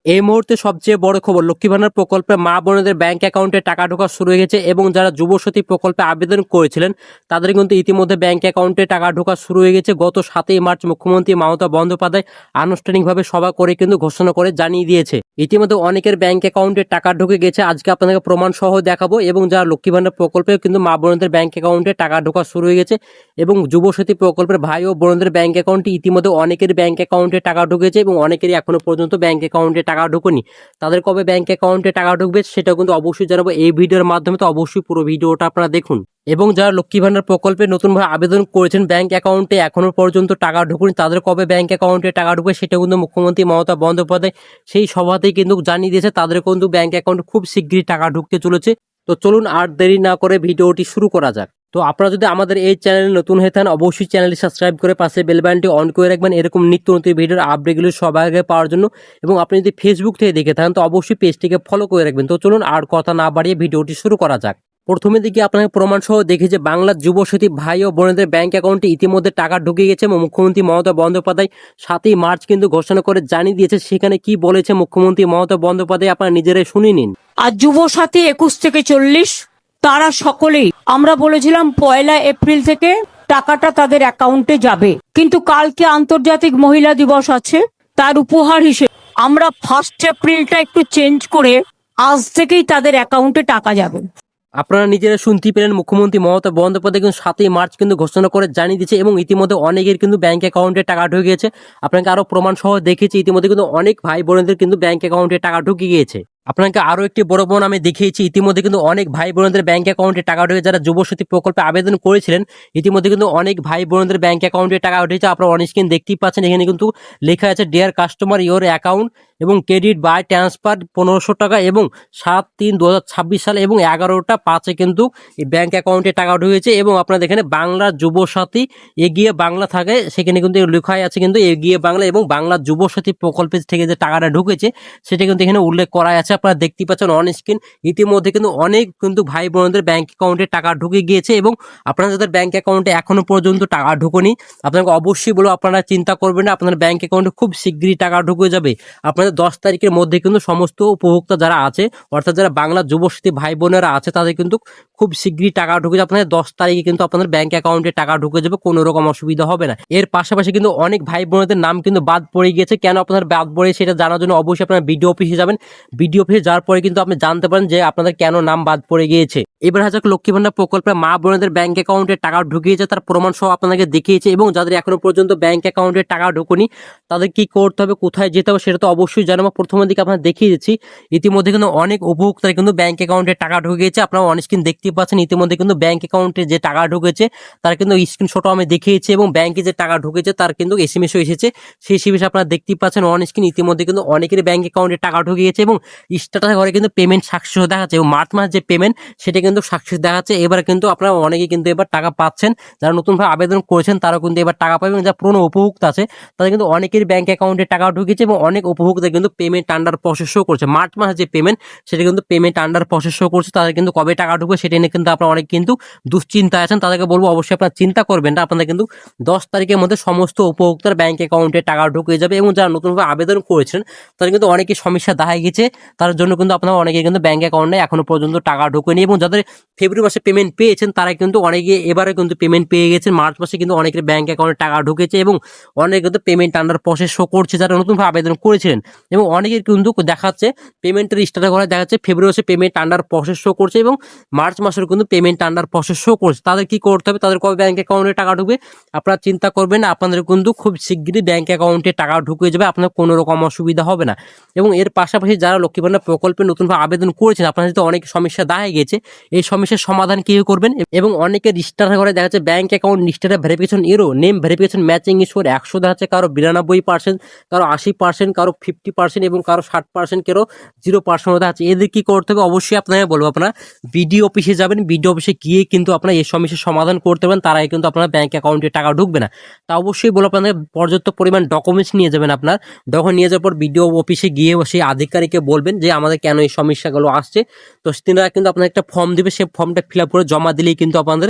এই মুহূর্তে সবচেয়ে বড় খবর, লক্ষ্মী ভান্ডার প্রকল্পে মা বোনেদের ব্যাংক অ্যাকাউন্টে টাকা ঢোকা শুরু হয়ে গেছে এবং যারা যুবশক্তি প্রকল্পে আবেদন করেছিলেন তাদের কিন্তু ইতিমধ্যে ব্যাংক অ্যাকাউন্টে টাকা ঢোকা শুরু হয়ে গেছে। গত 7ই মার্চ মুখ্যমন্ত্রী মমতা বন্দ্যোপাধ্যায় আনুষ্ঠানিকভাবে সভা করে কিন্তু ঘোষণা করে জানিয়ে দিয়েছে। ইতিমধ্যে অনেকের ব্যাংক অ্যাকাউন্টে টাকা ঢুকে গেছে। আজকে আপনাদের প্রমাণ সহ দেখাবো। এবং যারা লক্ষ্মী ভান্ডার প্রকল্পে কিন্তু মা বোনদের ব্যাংক অ্যাকাউন্টে টাকা ঢোকা শুরু হয়ে গেছে এবং যুবশক্তি প্রকল্পের ভাই ও বোনদের ব্যাংক অ্যাকাউন্টে ইতিমধ্যে অনেকের ব্যাংক অ্যাকাউন্টে টাকা ঢুকেছে এবং অনেকেরই এখনো পর্যন্ত ব্যাংক অ্যাকাউন্টে টাকা ঢোকেনি। তাদের কবে ব্যাংক অ্যাকাউন্টে টাকা ঢুকবে সেটাও কিন্তু অবশ্যই জানাবো এই ভিডিওর মাধ্যমে। তো অবশ্যই পুরো ভিডিওটা আপনারা দেখুন। এবং যারা লক্ষ্মী ভান্ডার প্রকল্পে নতুনভাবে আবেদন করেছেন ব্যাংক অ্যাকাউন্টে এখনো পর্যন্ত টাকা ঢুকুনি, তাদের কবে ব্যাংক অ্যাকাউন্টে টাকা ঢুকবে সেটা কিন্তু মুখ্যমন্ত্রী মমতা বন্দ্যোপাধ্যায় সেই সভাতেই কিন্তু জানিয়ে দিয়েছে। তাদের কিন্তু ব্যাংক অ্যাকাউন্টে খুব শীঘ্রই টাকা ঢুকতে চলেছে। তো চলুন আর দেরি না করে ভিডিওটি শুরু করা যাক। তো আপনারা যদি আমাদের এই চ্যানেলে নতুন হয়ে থাকেন অবশ্যই চ্যানেলটি সাবস্ক্রাইব করে পাশে বেল বাটনটি অন করে রাখবেন এরকম নিত্য নতুন ভিডিওর আপডেটগুলো সবার আগে পাওয়ার জন্য। এবং আপনি যদি ফেসবুক থেকে দেখে থাকেন তো অবশ্যই পেজটিকে ফলো করে রাখবেন। তো চলুন আর কথা না বাড়িয়ে ভিডিওটি শুরু করা যাক। প্রথমে দিকে আপনাকে প্রমাণ সহ দেখি যে বাংলার যুবশক্তি ভাই ও বোনেদের ব্যাংক অ্যাকাউন্টে ইতিমধ্যে টাকা ঢুকে গেছে এবং মুখ্যমন্ত্রী মমতা বন্দ্যোপাধ্যায় 7ই মার্চ কিন্তু ঘোষণা করে জানিয়ে দিয়েছে। সেখানে কি বলেছে মুখ্যমন্ত্রী মমতা বন্দ্যোপাধ্যায় আপনারা নিজেরাই শুনে নিন। আর যুবসাথী 21 থেকে 40 তারা সকলেই আমরা বলেছিলাম 1 এপ্রিল থেকে টাকাটা তাদের অ্যাকাউন্টে যাবে, কিন্তু কালকে আন্তর্জাতিক মহিলা দিবস আছে, তার উপহার হিসেবে আমরা 1 এপ্রিলটা একটু চেঞ্জ করে আজ থেকেই তাদের অ্যাকাউন্টে টাকা যাবে। আপনারা নিজেরা শুনতে পেলেন, মুখ্যমন্ত্রী মমতা বন্দ্যোপাধ্যায় কিন্তু 7ই মার্চ কিন্তু ঘোষণা করে জানিয়ে দিয়েছে এবং ইতিমধ্যে অনেকের কিন্তু ব্যাংক অ্যাকাউন্টে টাকা ঢুকে গিয়েছে। আপনাকে আরো প্রমাণ সহ দেখেছি ইতিমধ্যে কিন্তু অনেক ভাই বোনদের কিন্তু ব্যাংক অ্যাকাউন্টে টাকা ঢুকে গিয়েছে। আপনাকে আরো একটি বড় বোন আমি দেখিয়েছি, ইতিমধ্যে কিন্তু অনেক ভাই বোনদের ব্যাংক অ্যাকাউন্টে টাকা ঢুকে যারা যুবশক্তি প্রকল্পে আবেদন করেছিলেন ইতিমধ্যে কিন্তু অনেক ভাই বোনদের ব্যাংক অ্যাকাউন্টে টাকা উঠেছে। আপনারা অন স্ক্রিন দেখতেই পাচ্ছেন, এখানে কিন্তু লেখা আছে ডিয়ার কাস্টমার ইওর অ্যাকাউন্ট এবং ক্রেডিট বাই ট্রান্সফার 1500 টাকা এবং 7/3/2026 সালে এবং 11টা 5-এ কিন্তু এই ব্যাংক অ্যাকাউন্টে টাকা ঢুকেছে। এবং আপনারা দেখেন বাংলার যুবসাথী এগিয়ে বাংলা থাকে, সেখানে কিন্তু লেখাই আছে কিন্তু এগিয়ে বাংলা এবং বাংলার যুবসাথী প্রকল্পের থেকে যে টাকাটা ঢুকেছে সেটা কিন্তু এখানে উল্লেখ করা আছে। আপনারা দেখতে পাচ্ছেন অন স্ক্রিন ইতিমধ্যে কিন্তু অনেক কিন্তু ভাই বোনদের ব্যাংক অ্যাকাউন্টে টাকা ঢুকে গিয়েছে। এবং আপনারা যাদের ব্যাংক অ্যাকাউন্টে এখনো পর্যন্ত টাকা ঢুকুনি আপনাকে অবশ্যই বলবো আপনারা চিন্তা করবেন না, আপনার ব্যাংক অ্যাকাউন্টে খুব শীঘ্রই টাকা ঢুকে যাবে। আপনাদের 10 তারিখের মধ্যে কিন্তু সমস্ত উপভোক্তা যারা আছে অর্থাৎ যারা বাংলা যুবশক্তি ভাই বোনেরা আছে তাদের কিন্তু খুব শীঘ্রই টাকা ঢুকে যাবে। আপনাদের 10 তারিখে কিন্তু আপনাদের ব্যাংক অ্যাকাউন্টে টাকা ঢুকে যাবে, কোনো রকম অসুবিধা হবে না। এর পাশাপাশি কিন্তু অনেক ভাই বোনদের নাম কিন্তু বাদ পড়ে গিয়েছে, কেন আপনাদের বাদ পড়ে সেটা জানার জন্য অবশ্যই আপনারা বিডিও অফিসে যাবেন। বিডিও অফিসে যাওয়ার পরে কিন্তু আপনি জানতে পারেন যে আপনাদের কেন নাম বাদ পড়ে গিয়েছে। এবার হাজার লক্ষ্মী ভান্ডার প্রকল্পে মা বোনদের ব্যাংক অ্যাকাউন্টে টাকা ঢুকিয়েছে তার প্রমাণ সহ আপনাদেরকে দেখিয়েছে। এবং যাদের এখনো পর্যন্ত ব্যাংক অ্যাকাউন্টে টাকা ঢুকুনি তাদের কি করতে হবে, কোথায় যেতে হবে সেটা তো অবশ্যই জানাবো। প্রথমের দিকে আপনারা দেখিয়ে দিচ্ছি ইতিমধ্যে কিন্তু অনেক উপভোক্তারা কিন্তু ব্যাংক অ্যাকাউন্টে টাকা ঢুকে গেছে। আপনারা অন স্ক্রিন দেখতেই পাচ্ছেন ইতিমধ্যে কিন্তু ব্যাংক অ্যাকাউন্টে যে টাকা ঢুকেছে তার কিন্তু স্ক্রিনশটও আমি দেখিয়েছি এবং ব্যাংকে যে টাকা ঢুকেছে তার কিন্তু এসএমএসও এসেছে। সেই এসএমএস আপনারা দেখতেই পাচ্ছেন অন স্ক্রিন ইতিমধ্যে কিন্তু অনেকের ব্যাংক অ্যাকাউন্টে টাকা ঢুকে গেছে এবং স্ট্যাটাস ঘরে কিন্তু পেমেন্ট সাকসেস দেখাচ্ছে এবং মার্চ মাস যে পেমেন্ট সেটা কিন্তু সাকসেস দেখাচ্ছে। এবার কিন্তু আপনারা অনেকে কিন্তু এবার টাকা পাচ্ছেন, যারা নতুনভাবে আবেদন করেছেন তারাও কিন্তু এবার টাকা পাবেন। যারা পুরনো উপভোক্তা আছে তাদের কিন্তু অনেকের ব্যাংক অ্যাকাউন্টে টাকা ঢুকেছে এবং অনেক উপভোক্তা কিন্তু পেমেন্ট আন্ডার প্রসেস শো করছে। মার্চ মাসে যে পেমেন্ট সেটা কিন্তু পেমেন্ট আন্ডার প্রসেস শো করছে, তাদের কিন্তু কবে টাকা ঢুকবে সেটা নিয়ে কিন্তু আপনারা অনেক কিন্তু দুশ্চিন্তায় আছেন। তাদেরকে বলবো অবশ্যই আপনারা চিন্তা করবেন না, আপনাদের কিন্তু 10 তারিখের মধ্যে সমস্ত উপভোক্তার ব্যাংক অ্যাকাউন্টে টাকা ঢুকে যাবে। এবং যারা নতুনভাবে আবেদন করেছেন তাদের কিন্তু অনেকেই সমস্যা দেখা গেছে, তার জন্য কিন্তু আপনারা অনেকে কিন্তু ব্যাংক অ্যাকাউন্টে এখনো পর্যন্ত টাকা ঢোকেনি। এবং যাদের ফেব্রুয়ারি মাসে পেমেন্ট পেয়েছেন তারা কিন্তু অনেকে এবারে কিন্তু পেমেন্ট পেয়ে গেছেন। মার্চ মাসে কিন্তু অনেকের ব্যাংক অ্যাকাউন্টে টাকা ঢুকেছে এবং অনেকে কিন্তু পেমেন্ট আন্ডার প্রসেস শো করছে যারা নতুনভাবে আবেদন করেছিলেন। এবং অনেকের কিন্তু দেখাচ্ছে পেমেন্টের স্ট্যাটাস ঘরে দেখাচ্ছে ফেব্রুয়ারি মাসে পেমেন্ট আন্ডার প্রসেস শো করছে এবং মার্চ মাসের কিন্তু পেমেন্ট আন্ডার প্রসেস শো করছে। তাদের কি করতে হবে, তাদের কবে ব্যাংক অ্যাকাউন্টে টাকা ঢুকবে আপনারা চিন্তা করবেন না, আপনাদের কিন্তু খুব শীঘ্রই ব্যাংক অ্যাকাউন্টে টাকা ঢুকে যাবে, আপনার কোনো রকম অসুবিধা হবে না। এবং এর পাশাপাশি যারা লক্ষ্মী ভান্ডার প্রকল্পে নতুনভাবে আবেদন করেছেন আপনাদের তো অনেক সমস্যা দেখা গেছে, এই সমস্যার সমাধান কিভাবে করবেন। এবং অনেকের স্ট্যাটাস ঘরে দেখা যাচ্ছে ব্যাংক অ্যাকাউন্ট স্ট্যাটাস ভেরিফিকেশন এরো নেম ভেরিফিকেশন ম্যাচিং স্কোর 100 দেখাচ্ছে, কারো 92%, কারো 80%, কারো 50% এবং কারো 60%, কারো 0% দেখাচ্ছে। এদের কি করতে হবে অবশ্যই আপনাকে বলবো, আপনারা বিডিও অফিসে যাবেন, বিডিও অফিসে গিয়ে কিন্তু আপনারা এই সমস্যার সমাধান করতে পারেন, তারাই কিন্তু আপনার ব্যাংক অ্যাকাউন্টে টাকা ঢুকবে না। তা অবশ্যই বলবো আপনাদের পর্যাপ্ত পরিমাণ ডকুমেন্টস নিয়ে যাবেন। আপনার ডকুমেন্ট নিয়ে যাওয়ার পর বিডিও অফিসে গিয়ে সেই আধিকারিককে বলবেন যে আমাদের কেন এই সমস্যাগুলো আসছে। তো তিনারা কিন্তু আপনার একটা ফর্ম দিবে, সেই ফর্মটা ফিল আপ করে জমা দিলেই কিন্তু আপনাদের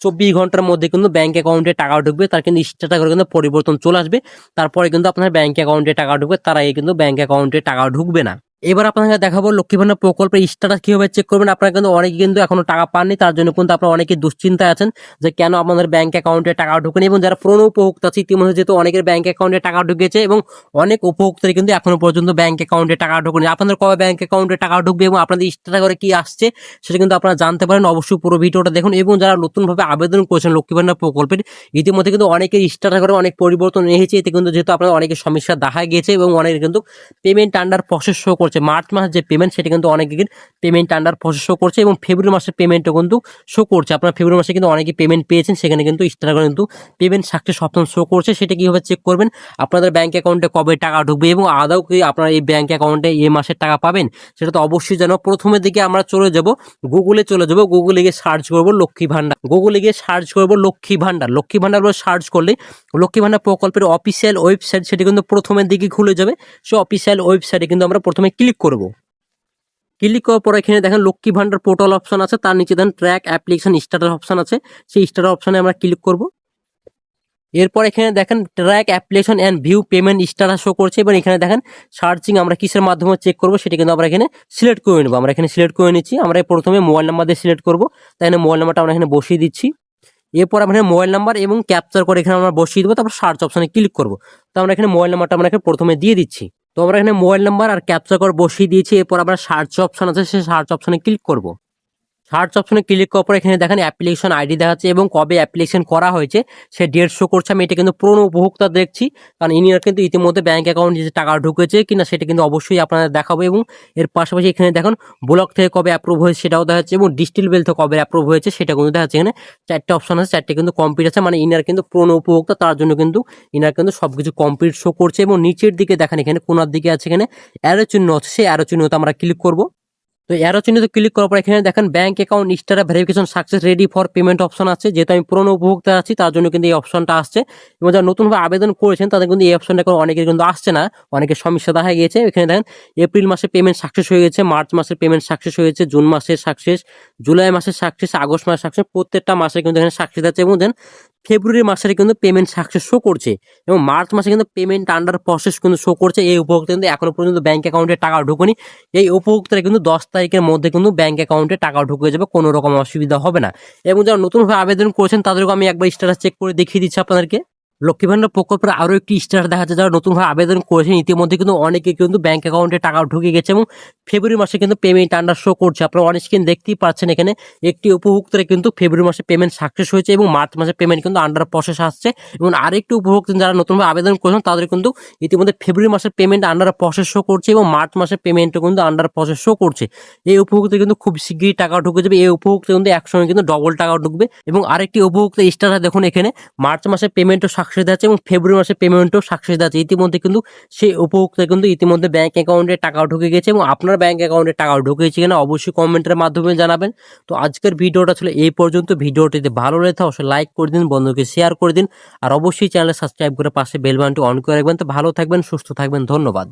24 ঘন্টার মধ্যে কিন্তু ব্যাংক অ্যাকাউন্টে টাকা ঢুকবে, তার কিন্তু স্ট্যাটাস করে কিন্তু পরিবর্তন চলে আসবে। তারপরে কিন্তু আপনার ব্যাংক অ্যাকাউন্টে টাকা ঢুকবে, তার আগে কিন্তু ব্যাংক অ্যাকাউন্টে টাকা ঢুকবে না। এবার আপনাকে দেখাবো লক্ষ্মী ভান্ডার প্রকল্পের স্ট্যাটাস কিভাবে চেক করবেন। আপনারা কিন্তু অনেকে কিন্তু এখনো টাকা পাননি, তার জন্য কিন্তু আপনারা অনেকে দুশ্চিন্তায় আছেন যে কেন আপনাদের ব্যাংক অ্যাকাউন্টে টাকা ঢুকেনি। এবং যারা পুরনো উপভোক্তা আছে ইতিমধ্যে যেহেতু অনেকের ব্যাংক অ্যাকাউন্টে টাকা ঢুকেছে এবং অনেক উপভোক্তার কিন্তু এখনো পর্যন্ত ব্যাংক অ্যাকাউন্টে টাকা ঢুকেনি। আপনাদের কবে ব্যাংক অ্যাকাউন্টে টাকা ঢুকবে এবং আপনাদের স্ট্যাটাস করে কি আসছে সেটা কিন্তু আপনারা জানতে পারেন। অবশ্যই পুরো ভিডিওটা দেখুন। এবং যারা নতুনভাবে আবেদন করেছেন লক্ষ্মী ভান্ডার প্রকল্পের, ইতিমধ্যে কিন্তু অনেকের স্ট্যাটাস করে অনেক পরিবর্তন এসেছে। এতে কিন্তু যেহেতু আপনাদের অনেকের সমস্যা দেখা গিয়েছে এবং অনেকের কিন্তু পেমেন্ট আন্ডার প্রসেস শো করছে। মার্চ মাসের যে পেমেন্ট সেটা কিন্তু অনেকের পেমেন্ট আন্ডার প্রসেস শো করছে এবং ফেব্রুয়ারি মাসের পেমেন্টও কিন্তু শো করছে। আপনারা ফেব্রুয়ারি মাসে কিন্তু অনেকে পেমেন্ট পেয়েছেন, সেখানে কিন্তু স্ট্যাটাস করে কিন্তু পেমেন্ট সাকসেস অপশন শো করছে। সেটা কিভাবে চেক করবেন, আপনাদের ব্যাংক অ্যাকাউন্টে কবে টাকা ঢুকবে এবং আদৌ কি আপনারা এই ব্যাংক অ্যাকাউন্টে এই মাসের টাকা পাবেন সেটা তো অবশ্যই জানো। প্রথমের দিকে আমরা চলে যাব গুগলে, গুগলে গিয়ে সার্চ করবো লক্ষ্মী ভান্ডার, গুগলে গিয়ে সার্চ করবো লক্ষ্মী ভান্ডার। লক্ষ্মী ভান্ডার বলে সার্চ করলে লক্ষ্মী ভান্ডার প্রকল্পের অফিসিয়াল ওয়েবসাইট সেটি কিন্তু প্রথমের দিকে খুলে যাবে। সে অফিসিয়াল ওয়েবসাইটে কিন্তু আমরা প্রথমে ক্লিক করব। ক্লিক করার পর এখানে দেখেন লক্ষ্মী ভান্ডার পোর্টাল অপশন আছে, তার নিচে দেখেন ট্র্যাক অ্যাপ্লিকেশন স্ট্যাটাস অপশন আছে, সেই স্ট্যাটাস অপশনে আমরা ক্লিক করব। এরপর এখানে দেখেন track application and view payment status show করছে। এবার এখানে দেখেন সার্চিং আমরা কিসের মাধ্যমে চেক করবো সেটা কিন্তু আমরা এখানে সিলেক্ট করে নেবো। আমরা এখানে সিলেক্ট করে নিচ্ছি। আমরা প্রথমে মোবাইল নাম্বার দিয়ে সিলেক্ট করবো, তাই মোবাইল নাম্বারটা আমরা এখানে বসিয়ে দিচ্ছি। এরপর আমরা মোবাইল নাম্বার এবং ক্যাপচার করে এখানে আমরা বসিয়ে দেবো। তারপর সার্চ অপশনে ক্লিক করবো। তো আমরা এখানে মোবাইল নাম্বারটা আমরা এখানে প্রথমে দিয়ে দিচ্ছি। তো আমরা এখানে মোবাইল নাম্বার আর ক্যাপচার করে বসিয়ে দিয়েছি। এরপর আমরা সার্চ অপশন আছে, সেই সার্চ অপশনে ক্লিক করবো। সার্চ অপশনে ক্লিক করার পর এখানে দেখেন অ্যাপ্লিকেশন আইডি দেখাচ্ছে এবং কবে অ্যাপ্লিকেশন করা হয়েছে সে ডেট শো করছে। আমি এটা কিন্তু পুরনো উপভোক্তা দেখছি, কারণ ইনিরা কিন্তু ইতিমধ্যে ব্যাংক অ্যাকাউন্টে যে টাকা ঢুকেছে কিনা সেটা কিন্তু অবশ্যই আপনাদের দেখাবো। এবং এর পাশাপাশি এখানে দেখুন ব্লক থেকে কবে অ্যাপ্রুভ হয়েছে সেটাও দেখাচ্ছে এবং ডিস্ট্রিক্ট বেল থেকে কবে অ্যাপ্রুভ হয়েছে সেটা কিন্তু দেখাচ্ছে। এখানে 4টে অপশন আছে, 4টে কিন্তু কমপ্লিট আছে, মানে ইনার কিন্তু পুরনো উপভোক্তা, তার জন্য কিন্তু ইনার কিন্তু সবকিছু কমপ্লিট শো করছে। এবং নিচের দিকে দেখেন এখানে কোনার দিকে আছে এখানে অ্যারো চিহ্ন আছে, সেই অ্যারো চিহ্নতে আমরা ক্লিক করবো। তো অ্যারো চিহ্নতে ক্লিক করার পর এখানে দেখেন bank account status verification success ready for payment option আছে। যেহেতু আমি পুরনো উপভোক্তা আছি তার জন্য কিন্তু এই অপশনটা আসছে। এবং যারা নতুনভাবে আবেদন করেছেন তাদের কিন্তু এই অপশনটা করে অনেকের কিন্তু আসছে না, অনেকের সমস্যা দেখা গিয়েছে। এখানে দেখেন এপ্রিল মাসে পেমেন্ট সাকসেস হয়ে গেছে, মার্চ মাসের পেমেন্ট সাকসেস হয়ে গেছে, জুন মাসের সাকসেস, জুলাই মাসের সাকসেস, আগস্ট মাসের সাকসেস, প্রত্যেকটা মাসে কিন্তু এখানে সাকসেস আছে। এবং দেন ফেব্রুয়ারি মাসের কিন্তু পেমেন্ট সাকসেস শো করছে এবং মার্চ মাসে কিন্তু পেমেন্ট আন্ডার প্রসেস কিন্তু শো করছে। এই উপভোক্তা কিন্তু এখনো পর্যন্ত ব্যাংক অ্যাকাউন্টে টাকা ঢোকেনি। এই উপভোক্তারা কিন্তু 10 তারিখের মধ্যে কিন্তু ব্যাংক অ্যাকাউন্টে টাকা ঢুকে যাবে, কোনো রকম অসুবিধা হবে না। এবং যারা নতুনভাবে আবেদন করেছেন তাদেরকে আমি একবার স্ট্যাটাস চেক করে দেখিয়ে দিচ্ছি আপনাদেরকে। লক্ষ্মী ভান্ডার প্রকল্পের আরো একটি স্ট্যাটাস দেখা যাচ্ছে, যারা নতুনভাবে আবেদন করেছেন ইতিমধ্যে কিন্তু অনেকে কিন্তু ব্যাংক অ্যাকাউন্টে টাকা ঢুকে গেছে এবং ফেব্রুয়ারি মাসে কিন্তু পেমেন্ট আন্ডার শো করছে। আপনারা অন স্ক্রিন দেখতেই পাচ্ছেন এখানে একটি উপভোক্তার কিন্তু ফেব্রুয়ারি মাসে পেমেন্ট সাকসেস হয়েছে এবং মার্চ মাসে পেমেন্ট কিন্তু আন্ডার প্রসেস আসছে। এবং আরেকটি উপভোক্তা যারা নতুনভাবে আবেদন করেছেন তাদের কিন্তু ইতিমধ্যে ফেব্রুয়ারি মাসের পেমেন্ট আন্ডার প্রসেস শো করছে এবং মার্চ মাসের পেমেন্টও কিন্তু আন্ডার প্রসেস শো করছে। এই উপভোক্তা কিন্তু খুব শীঘ্রই টাকা ঢুকে যাবে। এই উপভোক্তা কিন্তু একসঙ্গে কিন্তু ডবল টাকা ঢুকবে। এবং আরেকটি উপভোক্তা স্ট্যাটাস দেখুন এখানে মার্চ মাসে পেমেন্টও সাকসেস আছে এবং ফেব্রুয়ারি মাসে পেমেন্টও সাকসেস আছে। ইতিমধ্যে কিন্তু সেই উপভোক্তা কিন্তু ইতিমধ্যে ব্যাংক অ্যাকাউন্টে টাকা ঢুকে গেছে এবং আপনার ব্যাংক অ্যাকাউন্টে টাকা ঢুকেছে কিনা অবশ্যই কমেন্টের মাধ্যমে জানাবেন। তো আজকের ভিডিওটা ছিল এই পর্যন্ত। ভিডিওটিতে ভালো লেগে থাকে অবশ্যই লাইক করে দিন, বন্ধুকে শেয়ার করে দিন, আর অবশ্যই চ্যানেল সাবস্ক্রাইব করে পাশে বেল বাটনটি অন করে রাখবেন। তো ভালো থাকবেন, সুস্থ থাকবেন, ধন্যবাদ।